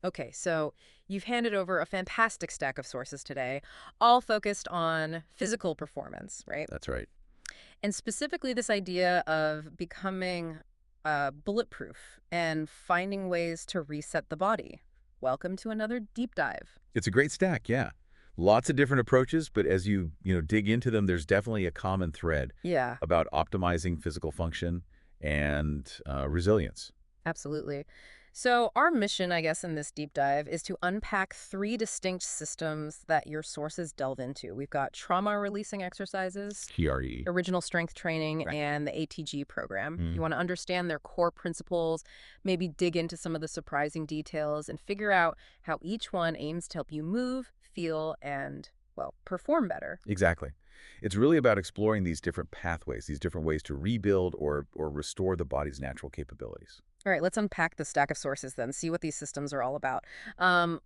Okay, so you've handed over a fantastic stack of sources today, all focused on physical performance, right? That's right. And specifically this idea of becoming bulletproof and finding ways to reset the body. Welcome to another deep dive. It's a great stack, yeah. Lots of different approaches, but as you dig into them, there's definitely a common thread Yeah, about optimizing physical function and resilience. absolutely. So, our mission, I guess, in this deep dive is to unpack three distinct systems that your sources delve into. We've got trauma releasing exercises, TRE. original strength training, Right. and the ATG program. You Mm, want to understand their core principles, maybe dig into some of the surprising details, and figure out how each one aims to help you move, feel, and, well, perform better. exactly. It's really about exploring these different pathways, these different ways to rebuild or restore the body's natural capabilities. All right, let's unpack the stack of sources then, see what these systems are all about.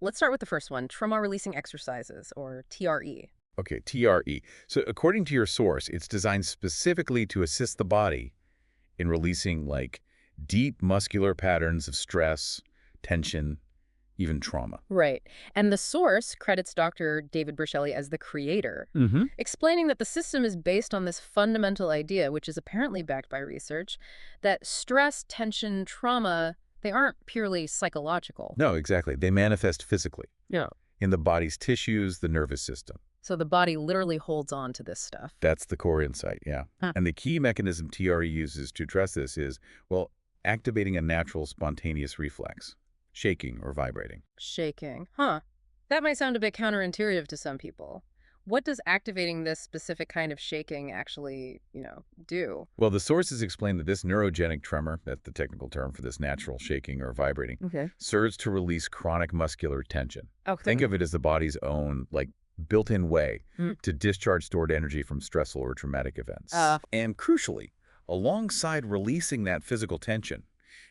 Let's start with the first one, trauma releasing exercises, or TRE. Okay, TRE. So according to your source, it's designed specifically to assist the body in releasing like deep muscular patterns of stress, tension, even trauma. Right. And the source credits Dr. David Berchelli as the creator, Hmm. explaining that the system is based on this fundamental idea, which is apparently backed by research, that stress, tension, trauma, they aren't purely psychological. No, exactly. They manifest physically Yeah. in the body's tissues, the nervous system. So the body literally holds on to this stuff. That's the core insight, yeah. Huh. And the key mechanism TRE uses to address this is, well, activating a natural spontaneous reflex, shaking or vibrating. Shaking. Huh. That might sound a bit counterintuitive to some people. What does activating this specific kind of shaking actually, do? Well, the sources explain that this neurogenic tremor, that's the technical term for this natural shaking or vibrating, Okay. serves to release chronic muscular tension. Think Okay. of it as the body's own, like, built-in way Mm. to discharge stored energy from stressful or traumatic events. Uh, And crucially, alongside releasing that physical tension,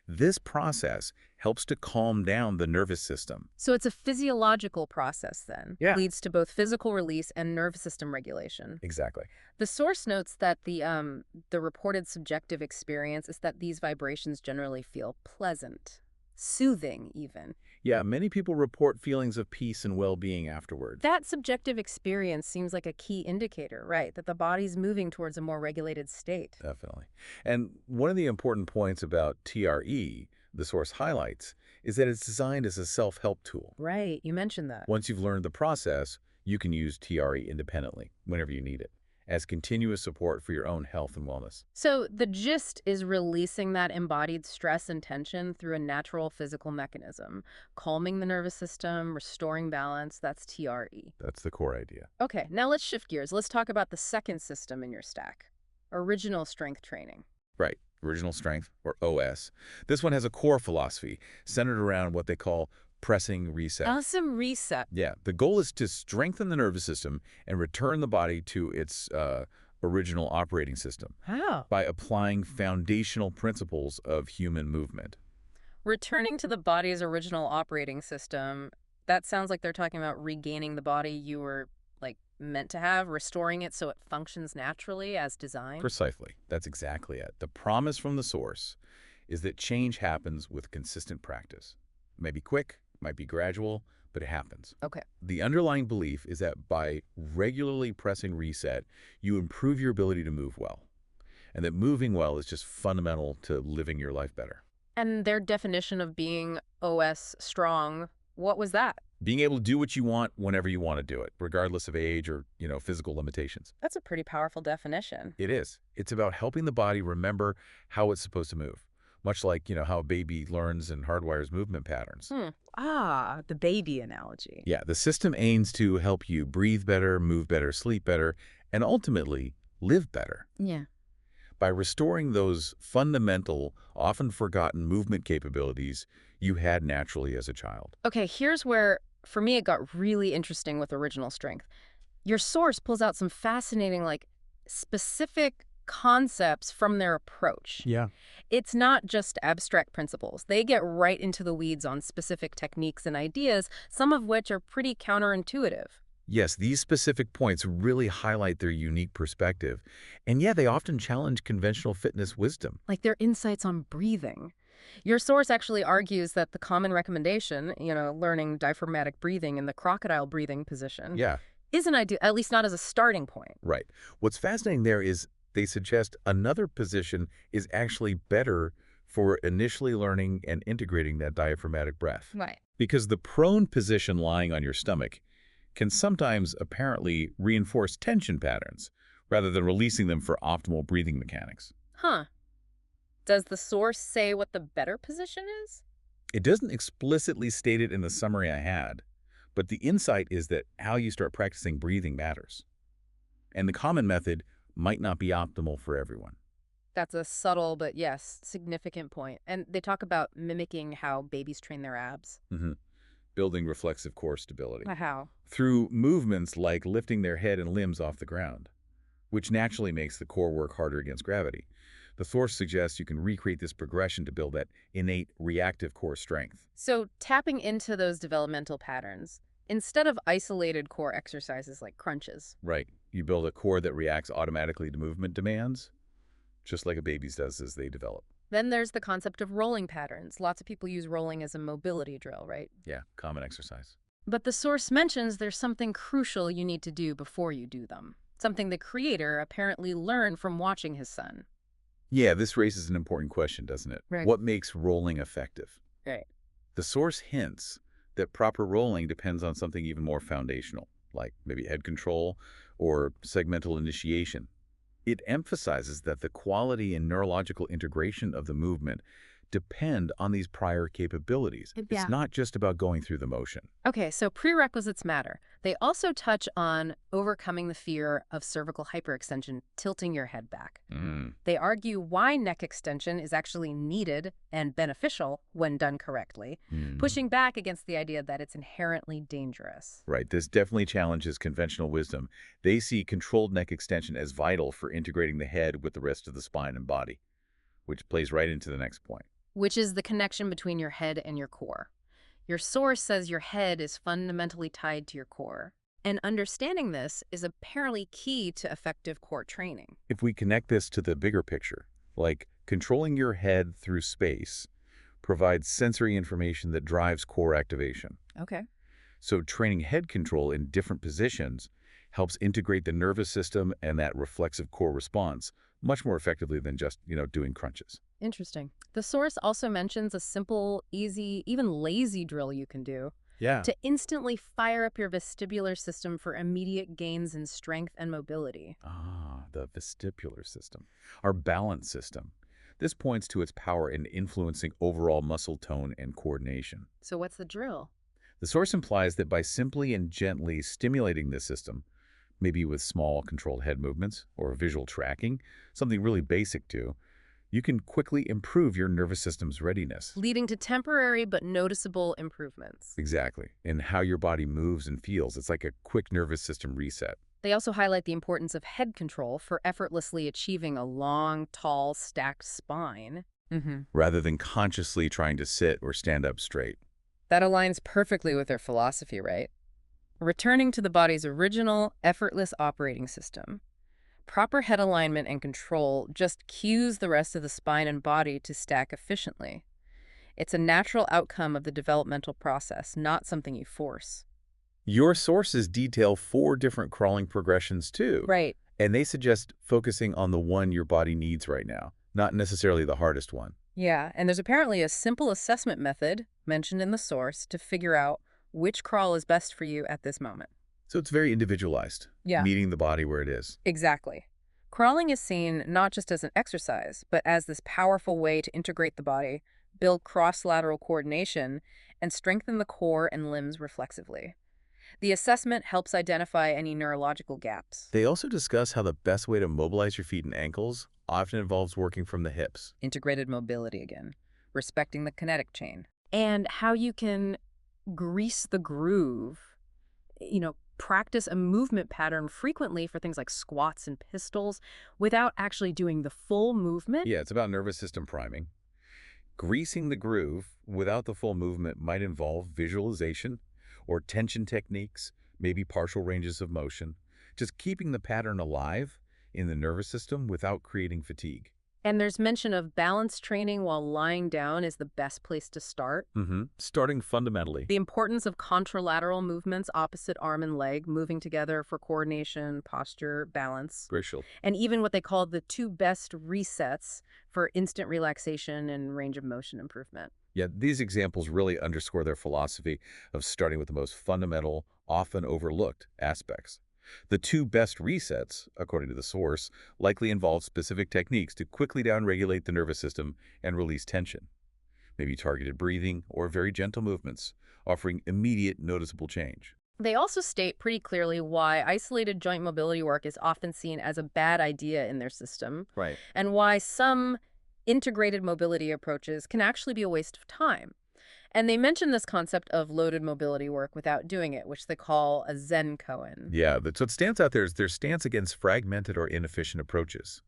this process helps to calm down the nervous system. So it's a physiological process then, Yeah. leads to both physical release and nervous system regulation. Exactly. The source notes that the reported subjective experience is that these vibrations generally feel pleasant, soothing even. Yeah, many people report feelings of peace and well-being afterward. That subjective experience seems like a key indicator, right? That the body's moving towards a more regulated state. Definitely. And one of the important points about TRE, the source highlights, is that it's designed as a self-help tool. Right, you mentioned that. Once you've learned the process, you can use TRE independently whenever you need it, as continuous support for your own health and wellness. So the gist is releasing that embodied stress and tension through a natural physical mechanism, calming the nervous system, restoring balance. That's TRE. That's the core idea. Okay, now let's shift gears. Let's talk about the second system in your stack, original strength training. Right. Original strength, or OS. This one has a core philosophy centered around what they call pressing reset. Awesome reset. Yeah, the goal is to strengthen the nervous system and return the body to its original operating system How? by applying foundational principles of human movement. Returning to the body's original operating system, that sounds like they're talking about regaining the body you were, like, meant to have, restoring it so it functions naturally as designed. Precisely. That's exactly it. The promise from the source is that change happens with consistent practice. It may be quick, might be gradual, but it happens. Okay. The underlying belief is that by regularly pressing reset, you improve your ability to move well, and that moving well is just fundamental to living your life better. And their definition of being OS strong, what was that? Being able to do what you want whenever you want to do it, regardless of age or, physical limitations. That's a pretty powerful definition. It is. It's about helping the body remember how it's supposed to move, much like, how a baby learns and hardwires movement patterns. Hmm. Ah, the baby analogy. Yeah, the system aims to help you breathe better, move better, sleep better, and ultimately live better. Yeah. By restoring those fundamental, often forgotten movement capabilities you had naturally as a child. Okay, here's where, for me, it got really interesting with original strength. Your source pulls out some fascinating, like, specific concepts from their approach. Yeah. It's not just abstract principles. They get right into the weeds on specific techniques and ideas, some of which are pretty counterintuitive. Yes, these specific points really highlight their unique perspective, and yeah, they often challenge conventional fitness wisdom. Like their insights on breathing. Your source actually argues that the common recommendation, learning diaphragmatic breathing in the crocodile breathing position, Yeah, isn't ideal, at least not as a starting point. right. What's fascinating there is they suggest another position is actually better for initially learning and integrating that diaphragmatic breath. Right. Because the prone position lying on your stomach can sometimes apparently reinforce tension patterns rather than releasing them for optimal breathing mechanics. Huh. Does the source say what the better position is? It doesn't explicitly state it in the summary I had, but the insight is that how you start practicing breathing matters. And the common method might not be optimal for everyone. That's a subtle but yes, significant point. And they talk about mimicking how babies train their abs. Mhm. Building reflexive core stability How? through movements like lifting their head and limbs off the ground, which naturally makes the core work harder against gravity. The source suggests you can recreate this progression to build that innate reactive core strength. So tapping into those developmental patterns, instead of isolated core exercises like crunches. Right. You build a core that reacts automatically to movement demands, just like a baby's does as they develop. Then there's the concept of rolling patterns. Lots of people use rolling as a mobility drill, right? Yeah, common exercise. But the source mentions there's something crucial you need to do before you do them. Something the creator apparently learned from watching his son. Yeah, this raises an important question, doesn't it? Right. What makes rolling effective? Right. The source hints that proper rolling depends on something even more foundational, like maybe head control or segmental initiation. It emphasizes that the quality and neurological integration of the movement depend on these prior capabilities. Yeah. It's not just about going through the motion. Okay, so prerequisites matter. They also touch on overcoming the fear of cervical hyperextension, tilting your head back. They argue why neck extension is actually needed and beneficial when done correctly, pushing back against the idea that it's inherently dangerous. Right, this definitely challenges conventional wisdom. They see controlled neck extension as vital for integrating the head with the rest of the spine and body, which plays right into the next point. Which is the connection between your head and your core. Your source says your head is fundamentally tied to your core. And understanding this is apparently key to effective core training. If we connect this to the bigger picture, like controlling your head through space provides sensory information that drives core activation. Okay. So training head control in different positions helps integrate the nervous system and that reflexive core response much more effectively than just, doing crunches. Interesting. The source also mentions a simple, easy, even lazy drill you can do Yeah. to instantly fire up your vestibular system for immediate gains in strength and mobility. Ah, the vestibular system, our balance system. This points to its power in influencing overall muscle tone and coordination. So what's the drill? The source implies that by simply and gently stimulating this system, maybe with small controlled head movements or visual tracking, something really basic too, you can quickly improve your nervous system's readiness. Leading to temporary but noticeable improvements. Exactly. In how your body moves and feels. It's like a quick nervous system reset. They also highlight the importance of head control for effortlessly achieving a long, tall, stacked spine. Rather than consciously trying to sit or stand up straight. That aligns perfectly with their philosophy, right? Returning to the body's original, effortless operating system. Proper head alignment and control just cues the rest of the spine and body to stack efficiently. It's a natural outcome of the developmental process, not something you force. Your sources detail 4 different crawling progressions too. Right. And they suggest focusing on the one your body needs right now, not necessarily the hardest one. Yeah, and there's apparently a simple assessment method mentioned in the source to figure out which crawl is best for you at this moment. So it's very individualized, Yeah. meeting the body where it is. Exactly. Crawling is seen not just as an exercise, but as this powerful way to integrate the body, build cross-lateral coordination, and strengthen the core and limbs reflexively. The assessment helps identify any neurological gaps. They also discuss how the best way to mobilize your feet and ankles often involves working from the hips. Integrated mobility again, respecting the kinetic chain. And how you can grease the groove, practice a movement pattern frequently for things like squats and pistols without actually doing the full movement. Yeah, it's about nervous system priming. Greasing the groove without the full movement might involve visualization or tension techniques, maybe partial ranges of motion, just keeping the pattern alive in the nervous system without creating fatigue. And there's mention of balance training while lying down is the best place to start. Starting fundamentally. The importance of contralateral movements, opposite arm and leg, moving together for coordination, posture, balance. Gracial. And even what they call the 2 best resets for instant relaxation and range of motion improvement. Yeah, these examples really underscore their philosophy of starting with the most fundamental, often overlooked aspects. The 2 best resets, according to the source, likely involve specific techniques to quickly downregulate the nervous system and release tension. Maybe targeted breathing or very gentle movements, offering immediate noticeable change. They also state pretty clearly why isolated joint mobility work is often seen as a bad idea in their system, Right. and why some integrated mobility approaches can actually be a waste of time. And they mention this concept of loaded mobility work without doing it, which they call a Zen koan. Yeah, that's what stands out there is their stance against fragmented or inefficient approaches.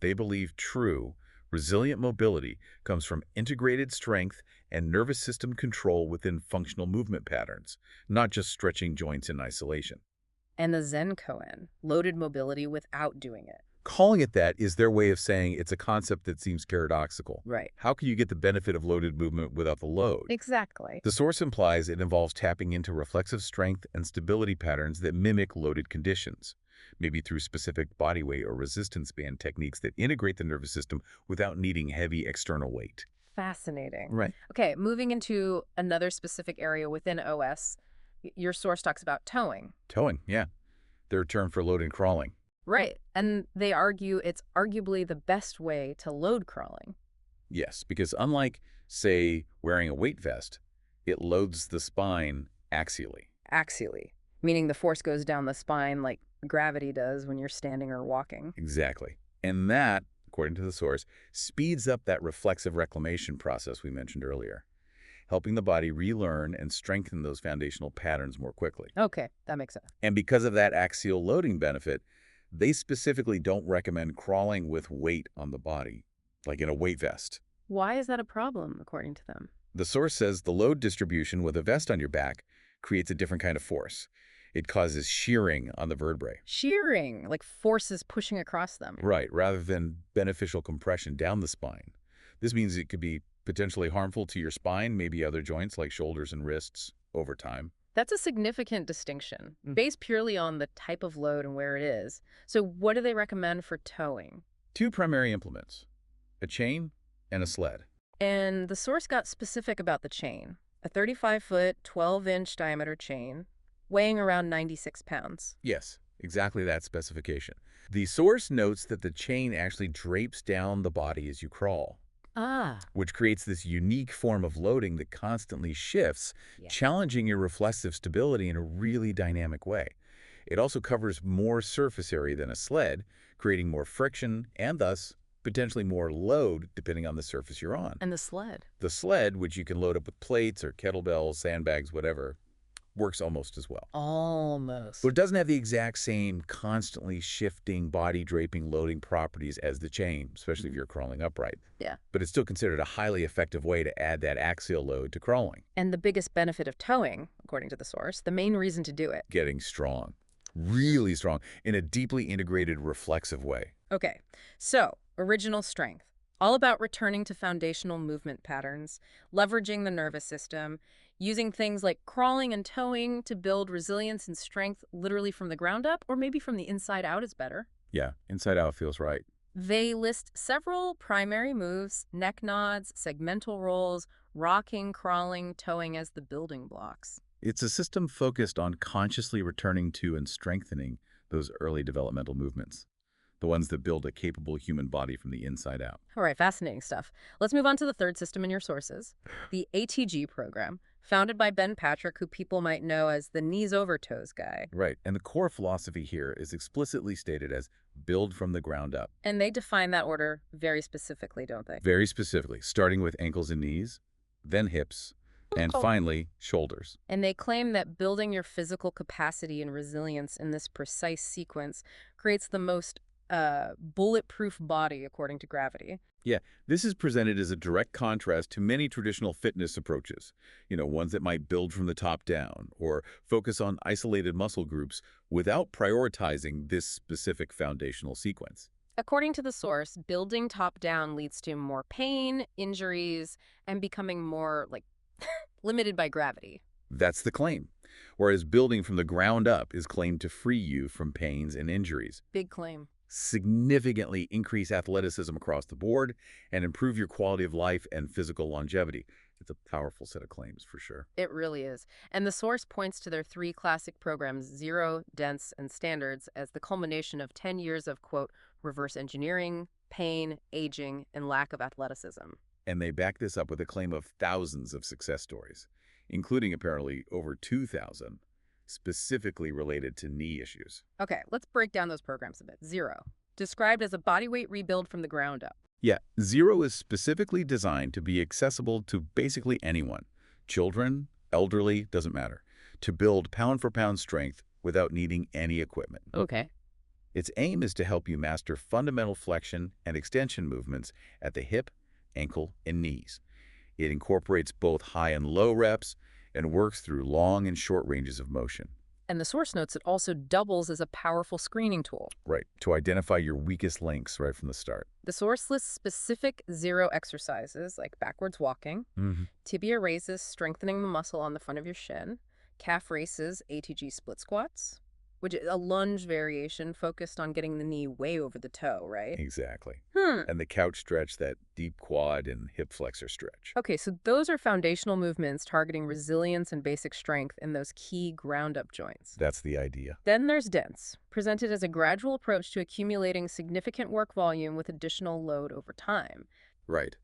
They believe true, resilient mobility comes from integrated strength and nervous system control within functional movement patterns, not just stretching joints in isolation. And the Zen koan, loaded mobility without doing it. Calling it that is their way of saying it's a concept that seems paradoxical. Right. How can you get the benefit of loaded movement without the load? Exactly. The source implies it involves tapping into reflexive strength and stability patterns that mimic loaded conditions, maybe through specific body weight or resistance band techniques that integrate the nervous system without needing heavy external weight. Fascinating. Right. Okay, moving into another specific area within OS, your source talks about towing. Towing, yeah. Their term for load and crawling. Right. And they argue it's arguably the best way to load crawling. Yes, because unlike, say, wearing a weight vest, it loads the spine axially. Axially, meaning the force goes down the spine like gravity does when you're standing or walking. Exactly. And that, according to the source, speeds up that reflexive reclamation process we mentioned earlier, helping the body relearn and strengthen those foundational patterns more quickly. Okay, that makes sense. And because of that axial loading benefit, they specifically don't recommend crawling with weight on the body, like in a weight vest. Why is that a problem, according to them? The source says the load distribution with a vest on your back creates a different kind of force. It causes shearing on the vertebrae. Shearing, like forces pushing across them. Right, rather than beneficial compression down the spine. This means it could be potentially harmful to your spine, maybe other joints like shoulders and wrists over time. That's a significant distinction, based purely on the type of load and where it is. So what do they recommend for towing? 2 primary implements, a chain and a sled. And the source got specific about the chain. A 35-foot, 12-inch diameter chain, weighing around 96 pounds. Yes, exactly that specification. The source notes that the chain actually drapes down the body as you crawl, which creates this unique form of loading that constantly shifts, challenging your reflexive stability in a really dynamic way. It also covers more surface area than a sled, creating more friction and thus potentially more load depending on the surface you're on. And the sled? The sled, which you can load up with plates or kettlebells, sandbags, whatever, works almost as well. Almost. But it doesn't have the exact same constantly shifting body draping loading properties as the chain, especially if you're crawling upright. Yeah. But it's still considered a highly effective way to add that axial load to crawling. And the biggest benefit of towing, according to the source, the main reason to do it. Getting strong. Really strong in a deeply integrated reflexive way. Okay, so original strength. All about returning to foundational movement patterns, leveraging the nervous system, using things like crawling and towing to build resilience and strength literally from the ground up, or maybe from the inside out is better. Yeah, inside out feels right. They list several primary moves, neck nods, segmental rolls, rocking, crawling, towing as the building blocks. It's a system focused on consciously returning to and strengthening those early developmental movements, the ones that build a capable human body from the inside out. All right, fascinating stuff. Let's move on to the third system in your sources, the ATG program, founded by Ben Patrick, who people might know as the knees over toes guy. Right, and the core philosophy here is explicitly stated as build from the ground up. And they define that order very specifically, don't they? Very specifically, starting with ankles and knees, then hips, and finally, shoulders. And they claim that building your physical capacity and resilience in this precise sequence creates the most bulletproof body according to gravity. Yeah, this is presented as a direct contrast to many traditional fitness approaches, ones that might build from the top down or focus on isolated muscle groups without prioritizing this specific foundational sequence. According to the source, building top-down leads to more pain, injuries, and becoming more, limited by gravity. That's the claim. Whereas building from the ground up is claimed to free you from pains and injuries, Big claim. significantly increase athleticism across the board, and improve your quality of life and physical longevity. It's a powerful set of claims for sure. It really is. And the source points to their three classic programs, Zero, Dense, and Standards, as the culmination of 10 years of, quote, reverse engineering, pain, aging, and lack of athleticism. And they back this up with a claim of thousands of success stories, including apparently over 2,000, specifically related to knee issues. Okay, let's break down those programs a bit. Zero, described as a bodyweight rebuild from the ground up. Yeah, Zero is specifically designed to be accessible to basically anyone. Children, elderly, doesn't matter. To build pound-for-pound strength without needing any equipment. Okay. Its aim is to help you master fundamental flexion and extension movements at the hip, ankle, and knees. It incorporates both high and low reps and works through long and short ranges of motion. And the source notes it also doubles as a powerful screening tool. Right, to identify your weakest links right from the start. The source lists specific zero exercises like backwards walking, tibia raises, strengthening the muscle on the front of your shin, calf raises, ATG split squats, which is a lunge variation focused on getting the knee way over the toe, right? Exactly. And the couch stretch, that deep quad and hip flexor stretch. Okay, so those are foundational movements targeting resilience and basic strength in those key ground-up joints. That's the idea. Then there's dense, presented as a gradual approach to accumulating significant work volume with additional load over time. Right.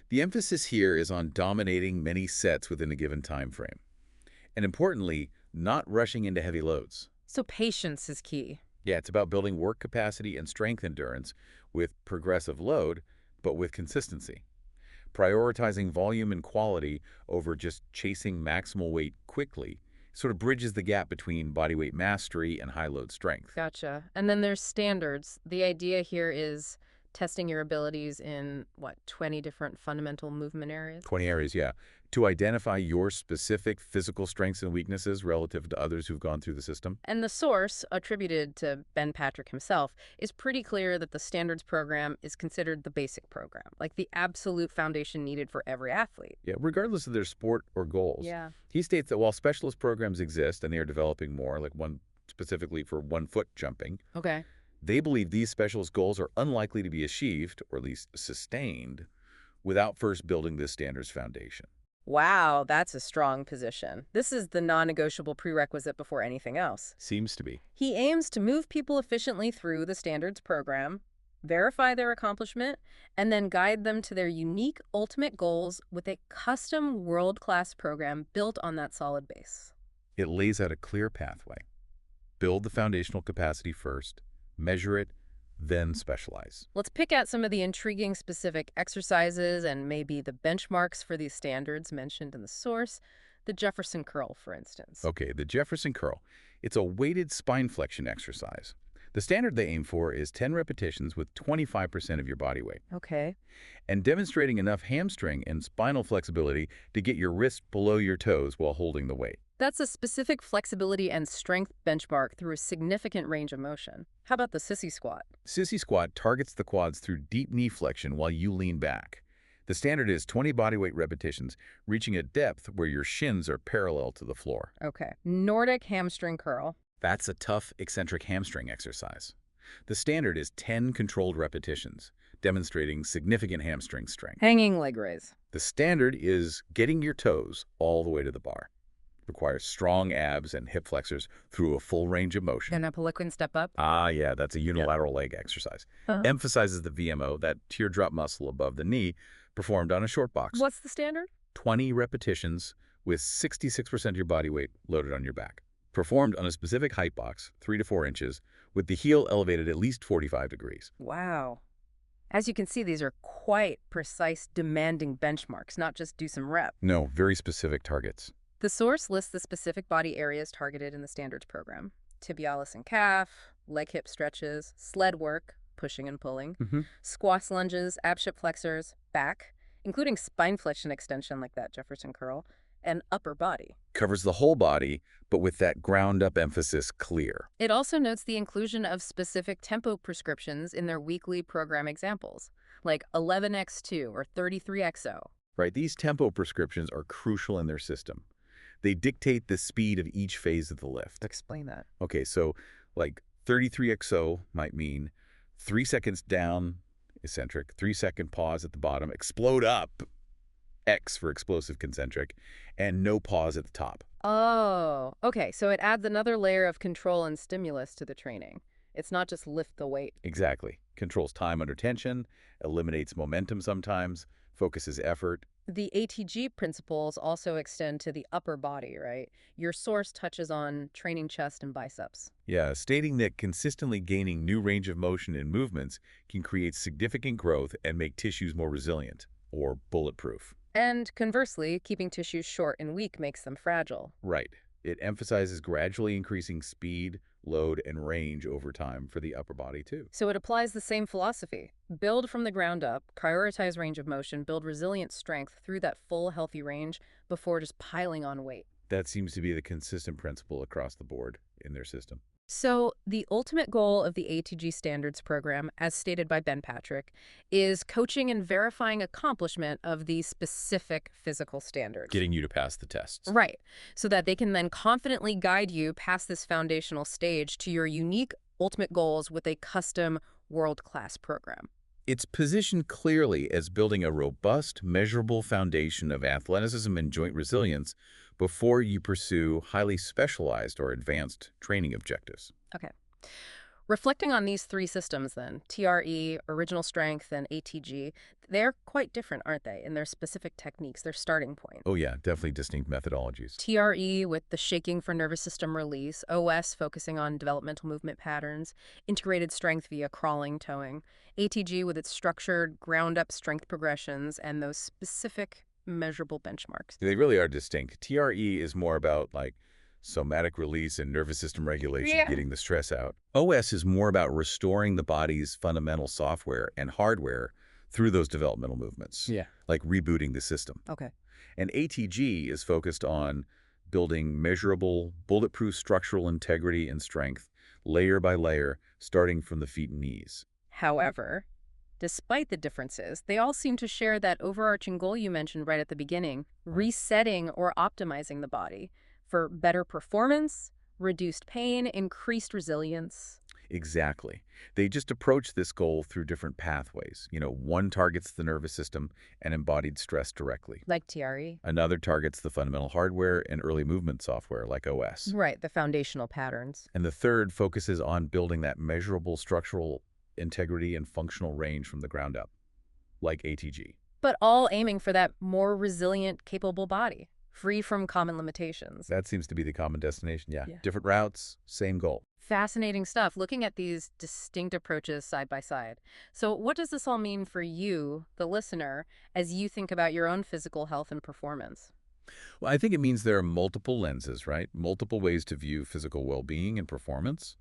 The emphasis here is on dominating many sets within a given time frame. And importantly, not rushing into heavy loads. So patience is key. Yeah, it's about building work capacity and strength endurance with progressive load, but with consistency. Prioritizing volume and quality over just chasing maximal weight quickly sort of bridges the gap between bodyweight mastery and high-load strength. Gotcha. And then there's standards. The idea here is testing your abilities in, 20 different fundamental movement areas? 20 areas, yeah. To identify your specific physical strengths and weaknesses relative to others who've gone through the system. And the source, attributed to Ben Patrick himself, is pretty clear that the standards program is considered the basic program, like the absolute foundation needed for every athlete. Yeah, regardless of their sport or goals. Yeah. He states that while specialist programs exist and they are developing more, like one specifically for 1-foot jumping, Okay. they believe these specialist goals are unlikely to be achieved, or at least sustained, without first building this standards foundation. Wow, that's a strong position. This is the non-negotiable prerequisite before anything else. Seems to be. He aims to move people efficiently through the standards program, verify their accomplishment, and then guide them to their unique ultimate goals with a custom world-class program built on that solid base. It lays out a clear pathway. Build the foundational capacity first, measure it, then specialize. Let's pick out some of the intriguing specific exercises and maybe the benchmarks for these standards mentioned in the source. The Jefferson curl, for instance. Okay, the Jefferson curl. It's a weighted spine flexion exercise. The standard they aim for is 10 repetitions with 25% of your body weight, Okay. and demonstrating enough hamstring and spinal flexibility to get your wrist below your toes while holding the weight. That's a specific flexibility and strength benchmark through a significant range of motion. How about the sissy squat? Sissy squat targets the quads through deep knee flexion while you lean back. The standard is 20 bodyweight repetitions, reaching a depth where your shins are parallel to the floor. Okay. Nordic hamstring curl. That's a tough, eccentric hamstring exercise. The standard is 10 controlled repetitions, demonstrating significant hamstring strength. Hanging leg raise. The standard is getting your toes all the way to the bar. Requires strong abs and hip flexors through a full range of motion. Then a Pelican step up. Ah, yeah, that's a unilateral leg exercise. Emphasizes the VMO, that teardrop muscle above the knee, performed on a short box. What's the standard? 20 repetitions with 66% of your body weight loaded on your back. Performed on a specific height box, 3 to 4 inches, with the heel elevated at least 45 degrees. Wow. As you can see, these are quite precise, demanding benchmarks, not just do some reps. No, very specific targets. The source lists the specific body areas targeted in the standards program. Tibialis and calf, leg hip stretches, sled work, pushing and pulling, squats, lunges, ab flexors, back, including spine flexion extension like that Jefferson curl, and upper body. Covers the whole body, but with that ground-up emphasis clear. It also notes the inclusion of specific tempo prescriptions in their weekly program examples, like 11x2 or 33xo. Right? These tempo prescriptions are crucial in their system. They dictate the speed of each phase of the lift. Explain that. Okay, so like 33XO might mean 3 seconds down, eccentric, 3-second pause at the bottom, explode up, X for explosive concentric, and no pause at the top. Oh, okay. So it adds another layer of control and stimulus to the training. It's not just lift the weight. Exactly. Controls time under tension, eliminates momentum sometimes, focuses effort. The ATG principles also extend to the upper body, right? Your source touches on training chest and biceps. Yeah, stating that consistently gaining new range of motion in movements can create significant growth and make tissues more resilient, or bulletproof. And conversely, keeping tissues short and weak makes them fragile. Right. It emphasizes gradually increasing speed, load, and range over time for the upper body, too. So it applies the same philosophy. Build from the ground up, prioritize range of motion, build resilient strength through that full healthy range before just piling on weight. That seems to be the consistent principle across the board in their system. So the ultimate goal of the ATG Standards program, as stated by Ben Patrick, is coaching and verifying accomplishment of these specific physical standards. Getting you to pass the tests. Right, so that they can then confidently guide you past this foundational stage to your unique ultimate goals with a custom world-class program. It's positioned clearly as building a robust, measurable foundation of athleticism and joint resilience before you pursue highly specialized or advanced training objectives. Okay. Reflecting on these three systems then, TRE, original strength, and ATG, they're quite different, aren't they, in their specific techniques, their starting point? Oh yeah, definitely distinct methodologies. TRE with the shaking for nervous system release, OS focusing on developmental movement patterns, integrated strength via crawling, towing, ATG with its structured, ground-up strength progressions, and those specific measurable benchmarks. They really are distinct. TRE is more about like somatic release and nervous system regulation, Yeah. getting the stress out. OS is more about restoring the body's fundamental software and hardware through those developmental movements, like rebooting the system. Okay. And ATG is focused on building measurable, bulletproof structural integrity and strength, layer by layer, starting from the feet and knees. However, despite the differences, they all seem to share that overarching goal you mentioned right at the beginning, resetting or optimizing the body for better performance, reduced pain, increased resilience. Exactly. They just approach this goal through different pathways. One targets the nervous system and embodied stress directly. Like TRE. Another targets the fundamental hardware and early movement software, like OS. Right, the foundational patterns. And the third focuses on building that measurable structural integrity and functional range from the ground up, like ATG. But all aiming for that more resilient, capable body, free from common limitations. That seems to be the common destination, yeah. Yeah. Different routes, same goal. Fascinating stuff, looking at these distinct approaches side by side. So what does this all mean for you, the listener, as you think about your own physical health and performance? Well, I think it means there are multiple lenses, right? Multiple ways to view physical well-being and performance.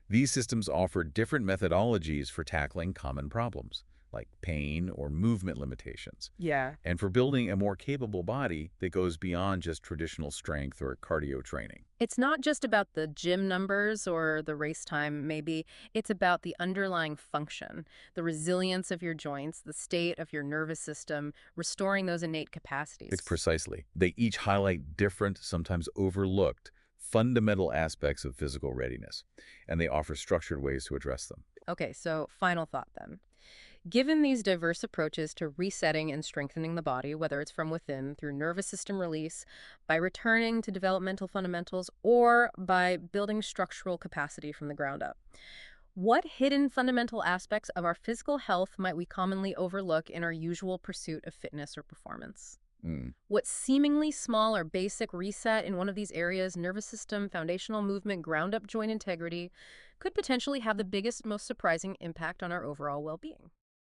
These systems offer different methodologies for tackling common problems, like pain or movement limitations, Yeah. and for building a more capable body that goes beyond just traditional strength or cardio training. It's not just about the gym numbers or the race time, maybe. It's about the underlying function, the resilience of your joints, the state of your nervous system, restoring those innate capacities. It's precisely. They each highlight different, sometimes overlooked, fundamental aspects of physical readiness, and they offer structured ways to address them. Okay, so final thought then. Given these diverse approaches to resetting and strengthening the body, whether it's from within through nervous system release, by returning to developmental fundamentals, or by building structural capacity from the ground up, what hidden fundamental aspects of our physical health might we commonly overlook in our usual pursuit of fitness or performance? What seemingly small or basic reset in one of these areas, nervous system, foundational movement, ground-up joint integrity, could potentially have the biggest, most surprising impact on our overall well-being?